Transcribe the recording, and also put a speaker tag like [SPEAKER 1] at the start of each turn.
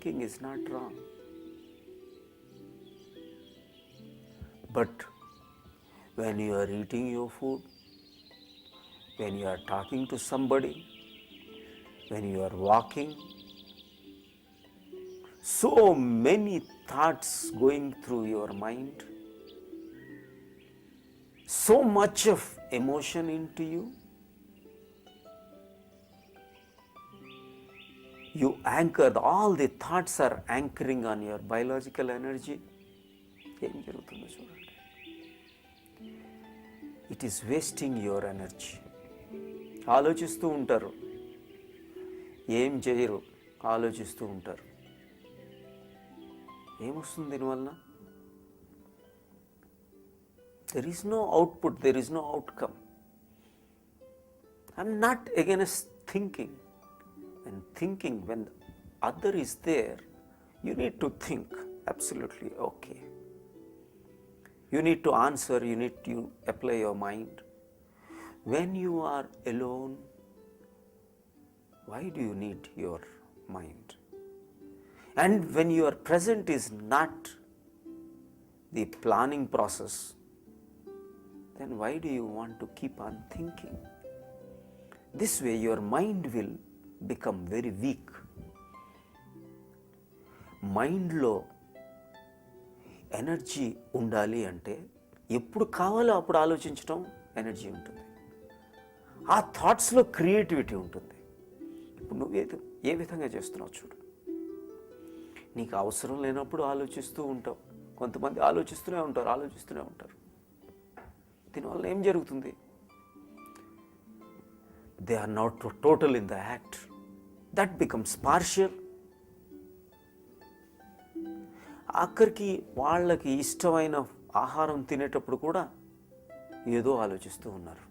[SPEAKER 1] thinking is not wrong. But when you are eating your food, when you are talking to somebody, when you are walking, so many thoughts going through your mind, so much of emotion into you. You anchor, all the thoughts are anchoring on your biological energy. ఏం జరుగుతుందో చూడండి. It is wasting your energy. ఆలోచిస్తూ ఉంటారు, ఏం చేయరు, ఆలోచిస్తూ ఉంటారు. ఏమొస్తుంది దీనివల్ల? There is no output, there is no outcome. I'm not against thinking. And thinking, when the other is there, you need to think, absolutely okay. You need to answer, you need to apply your mind. When you are alone, why do you need your mind? And when your present is not the planning process, then why do you want to keep on thinking? This way your mind will become very weak. మైండ్లో energy ఉండాలి అంటే ఎప్పుడు కావాలో అప్పుడు ఆలోచించడం energy ఉంటుంది. ఆ థాట్స్లో creativity ఉంటుంది. ఇప్పుడు నువ్వు ఏ విధంగా చేస్తున్నావు చూడు. నీకు అవసరం లేనప్పుడు ఆలోచిస్తూ ఉంటావు. కొంతమంది ఆలోచిస్తూనే ఉంటారు. దీనివల్ల ఏం జరుగుతుంది? They are not total in the act. That becomes partial. ఆఖరికి వాళ్ళకి ఇష్టమైన ఆహారం తినేటప్పుడు కూడా ఏదో ఆలోచిస్తూ ఉన్నారు.